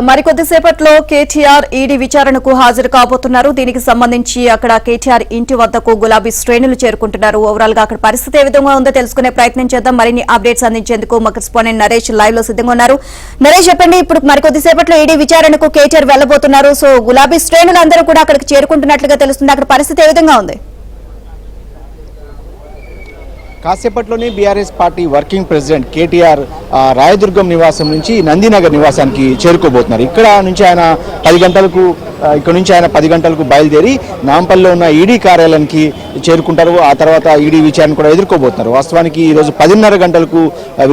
మరికొద్దిసేపట్లో KTR ED విచారణకు హాజరు కాబోతున్నారు. దీనికి సంబంధించి అక్కడ కేటీఆర్ ఇంటి వద్దకు గులాబీ శ్రేణులు చేరుకుంటున్నారు. ఓవరాల్ గా అక్కడ పరిస్థితి ఏ విధంగా ఉందో తెలుసుకునే ప్రయత్నం చేద్దాం. మరిన్ని అప్డేట్స్ అందించేందుకు మా కరెస్పాండెంట్ నరేష్ లైవ్ లో సిద్ధంగా ఉన్నారు. నరేష్, చెప్పండి, ఇప్పుడు మరికొద్దిసేపట్లో ఈడీ విచారణకు కేటీఆర్ వెళ్లబోతున్నారు. సో గులాబీ శ్రేణులు అందరూ కూడా అక్కడికి చేరుకుంటున్నట్లుగా తెలుస్తుంది. అక్కడ పరిస్థితి ఏ విధంగా ఉంది? కాసేపట్లోనే BRS party working president KTR Rayadurgam నివాసం నుంచి నందినగర్ నివాసానికి చేరుకోబోతున్నారు. ఇక్కడ నుంచి ఆయన 10 గంటలకు బయలుదేరి నాంపల్లిలో ఉన్న ఈడీ కార్యాలయానికి చేరుకుంటారు. ఆ తర్వాత ఈడీ విచారణ కూడా ఎదుర్కోబోతున్నారు. వాస్తవానికి ఈరోజు 10:30 గంటలకు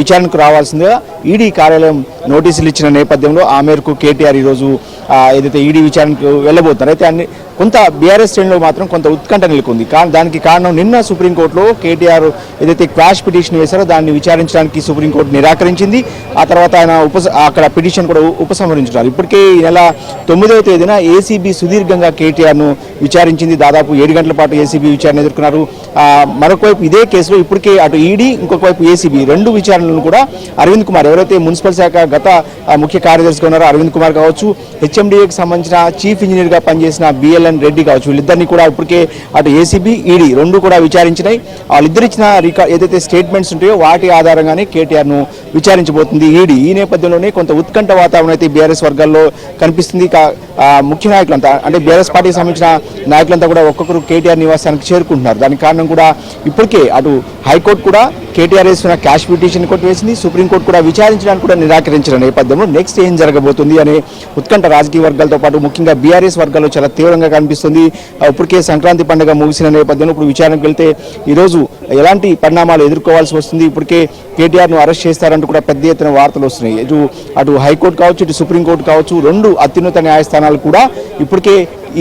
విచారణకు రావాల్సిందిగా ఈడీ కార్యాలయం నోటీసులు ఇచ్చిన నేపథ్యంలో ఆ మేరకు కేటీఆర్ ఈరోజు ఏదైతే ఈడీ విచారణకు వెళ్ళబోతున్నారు. అయితే కొంత బీఆర్ఎస్ శ్రేణిలో మాత్రం కొంత ఉత్కంఠ నెలకొంది. దానికి కారణం నిన్న సుప్రీంకోర్టులో కేటీఆర్ ఏదైతే క్వాష్ పిటిషన్ వేశారో దాన్ని విచారించడానికి సుప్రీంకోర్టు నిరాకరించింది. ఆ తర్వాత ఆయన అక్కడ పిటిషన్ కూడా ఉపసంహరించున్నారు. ఇప్పటికే ఈ నెల 9వ తేదీన ఏసీబీ సుదీర్ఘంగా కేటీఆర్ను విచారించింది. దాదాపు 7 గంటల పాటు ఏసీబీ విచారణ ఎదుర్కొన్నారు. మరొకవైపు ఇదే కేసులో ఇప్పటికే అటు ఈడీ ఇంకొక వైపు ఏసీబీ రెండు విచారణలను కూడా అరవింద్ కుమార్, ఎవరైతే మున్సిపల్ శాఖ గత ముఖ్య కార్యదర్శిగా ఉన్నారో అరవింద్ కుమార్ కావచ్చు, హెచ్ఎండిఏకి సంబంధించిన చీఫ్ ఇంజనీర్గా పనిచేసిన బిఎల్ఎన్ రెడ్డి కావచ్చు, వీళ్ళిద్దరినీ కూడా ఇప్పటికే అటు ఏసీబీ ఈడీ రెండు కూడా విచారించినాయి. వాళ్ళిద్దరు ఇచ్చిన ఏదైతే స్టేట్మెంట్స్ ఉంటాయో వాటి ఆధారంగానే కేటీఆర్ను విచారించబోతుంది ఈడీ. ఈ నేపథ్యంలోనే కొంత ఉత్కంఠ వాతావరణం అయితే బీఆర్ఎస్ వర్గాల్లో కనిపిస్తుంది. ముఖ్య నాయకులంతా అంటే బీఆర్ఎస్ పార్టీకి సంబంధించిన నాయకులంతా కూడా ఒక్కొక్కరు కేటీఆర్ నివాసానికి చేరుకుంటున్నారు. దానికి కారణం కూడా ఇప్పటికే అటు హైకోర్టు కూడా కేటీఆర్ వేసిన క్యాష్ పిటిషన్ కొట్టివేసింది. సుప్రీంకోర్టు కూడా విచారించడానికి కూడా నిరాకరించిన నేపథ్యంలో నెక్స్ట్ ఏం జరగబోతుంది అనే ఉత్కంఠ రాజకీయ వర్గాలతో పాటు ముఖ్యంగా బీఆర్ఎస్ వర్గాల్లో చాలా తీవ్రంగా కనిపిస్తుంది. ఇప్పటికే సంక్రాంతి పండుగ ముగిసిన నేపథ్యంలో ఇప్పుడు విచారణకు వెళ్తే ఈరోజు ఎలాంటి పరిణామాలు ఎదుర్కోవాల్సి వస్తుంది, ఇప్పటికే కేటీఆర్ను అరెస్ట్ చేస్తారంటూ కూడా పెద్ద ఎత్తున వార్తలు వస్తున్నాయి. అటు హైకోర్టు కావచ్చు, ఇటు సుప్రీంకోర్టు కావచ్చు, రెండు అత్యున్నత న్యాయస్థానాలు కూడా ఇప్పటికే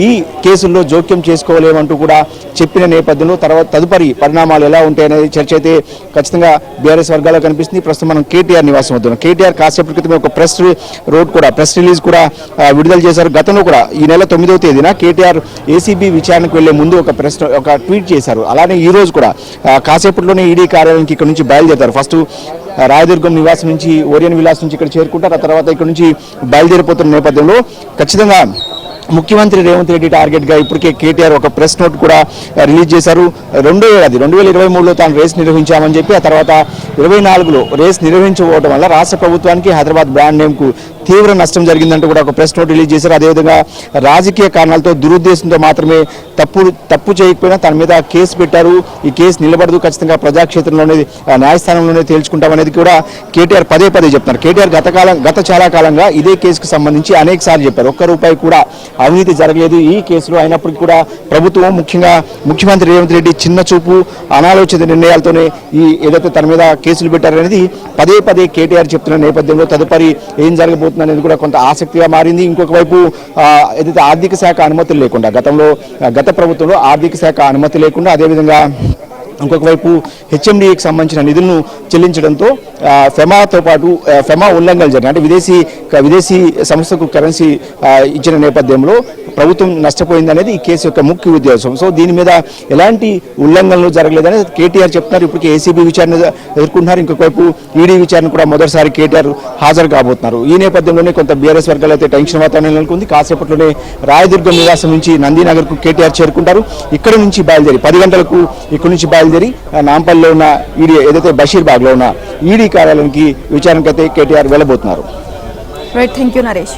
ఈ కేసుల్లో జోక్యం చేసుకోలేమంటూ కూడా చెప్పిన నేపథ్యంలో తదుపరి పరిణామాలు ఎలా ఉంటాయనేది చర్చ అయితే ఖచ్చితంగా బీఆర్ఎస్ వర్గాల్లో కనిపిస్తుంది. ప్రస్తుతం మనం కేటీఆర్ నివాసం వద్ద కేటీఆర్ కాసేపటి క్రితమే ఒక ప్రెస్ రిలీజ్ కూడా విడుదల చేశారు. గతంలో కూడా ఈ నెల 9వ తేదీన కేటీఆర్ ఏసీబీ విచారణకు వెళ్లే ముందు ఒక ట్వీట్ చేశారు. అలానే ఈ రోజు కూడా కాసేపట్లోనే ఈడీ కార్యాలయానికి ఇక్కడ నుంచి బయలుదేరుతారు. ఫస్ట్ రాయదుర్గం నివాసం నుంచి ఓరియన్ విలాస్ నుంచి ఇక్కడ చేరుకుంటారు. ఆ తర్వాత ఇక్కడ నుంచి బయలుదేరిపోతున్న నేపథ్యంలో ఖచ్చితంగా ముఖ్యమంత్రి రేవంత్ రెడ్డి టార్గెట్గా ఇప్పటికే కేటీఆర్ ఒక ప్రెస్ నోట్ కూడా రిలీజ్ చేశారు. 2023లో తాను రేస్ నిర్వహించామని చెప్పి ఆ తర్వాత 24లో రేస్ నిర్వహించకపోవడం వల్ల రాష్ట్ర ప్రభుత్వానికి హైదరాబాద్ బ్రాండ్ నేమ్కు తీవ్ర నష్టం జరిగిందంటూ కూడా ఒక ప్రెస్ నోట్ రిలీజ్ చేశారు. అదేవిధంగా రాజకీయ కారణాలతో దురుద్దేశంతో మాత్రమే తప్పు చేయకపోయినా తన మీద కేసు పెట్టారు. ఈ కేసు నిలబడదు, ఖచ్చితంగా ప్రజాక్షేత్రంలోనే న్యాయస్థానంలోనే తేల్చుకుంటామనేది కూడా కేటీఆర్ పదే చెప్తున్నారు. కేటీఆర్ గత చాలా కాలంగా ఇదే కేసుకు సంబంధించి అనేక సార్లు చెప్పారు. ఒక్క రూపాయి కూడా అవినీతి జరగలేదు ఈ కేసులో. అయినప్పటికీ కూడా ప్రభుత్వం, ముఖ్యంగా ముఖ్యమంత్రి రేవంత్ రెడ్డి చిన్న చూపు అనాలోచిత నిర్ణయాలతోనే ఏదైతే తన మీద కేసులు పెట్టారనేది పదే కేటీఆర్ చెప్తున్న నేపథ్యంలో తదుపరి ఏం జరగబోతుంది అనేది కూడా కొంత ఆసక్తిగా మారింది. ఇంకొక వైపు ఏదైతే ఆర్థిక శాఖ అనుమతులు లేకుండా గత ప్రభుత్వంలో ఆర్థిక శాఖ అనుమతి లేకుండా, అదేవిధంగా ఇంకొక వైపు హెచ్ఎండిఏకి సంబంధించిన నిధులను చెల్లించడంతో ఫెమాతో పాటు ఫెమా ఉల్లంఘనలు జరిగినాయి. అంటే విదేశీ సంస్థకు కరెన్సీ ఇచ్చిన నేపథ్యంలో ప్రభుత్వం నష్టపోయిందనేది ఈ కేసు యొక్క ముఖ్య ఉద్దేశం. సో దీని మీద ఎలాంటి ఉల్లంఘనలు జరగలేదని కేటీఆర్ చెప్తున్నారు. ఇప్పటికే ఏసీబీ విచారణ ఎదుర్కొంటున్నారు. ఇంకొక వైపు ఈడీ విచారణ కూడా మొదటిసారి కేటీఆర్ హాజరు కాబోతున్నారు. ఈ నేపథ్యంలోనే కొంత బీఆర్ఎస్ వర్గాలు అయితే టెన్షన్ వాతావరణం నెలకొంది. కాసేపట్లోనే రాయదుర్గం నివాసం నుంచి నందినగర్కు కేటీఆర్ చేరుకుంటారు. ఇక్కడ నుంచి బయలుదేరి 10 గంటలకు ఇక్కడ నుంచి బయలుదేరి నాంపల్లిలో ఉన్న ఈడీ ఏదైతే బషీర్బాగ్లో ఉన్న ఈడీ కార్యాలయానికి విచారణకైతే కేటీఆర్ వెళ్ళబోతున్నారు. Right, thank you Naresh.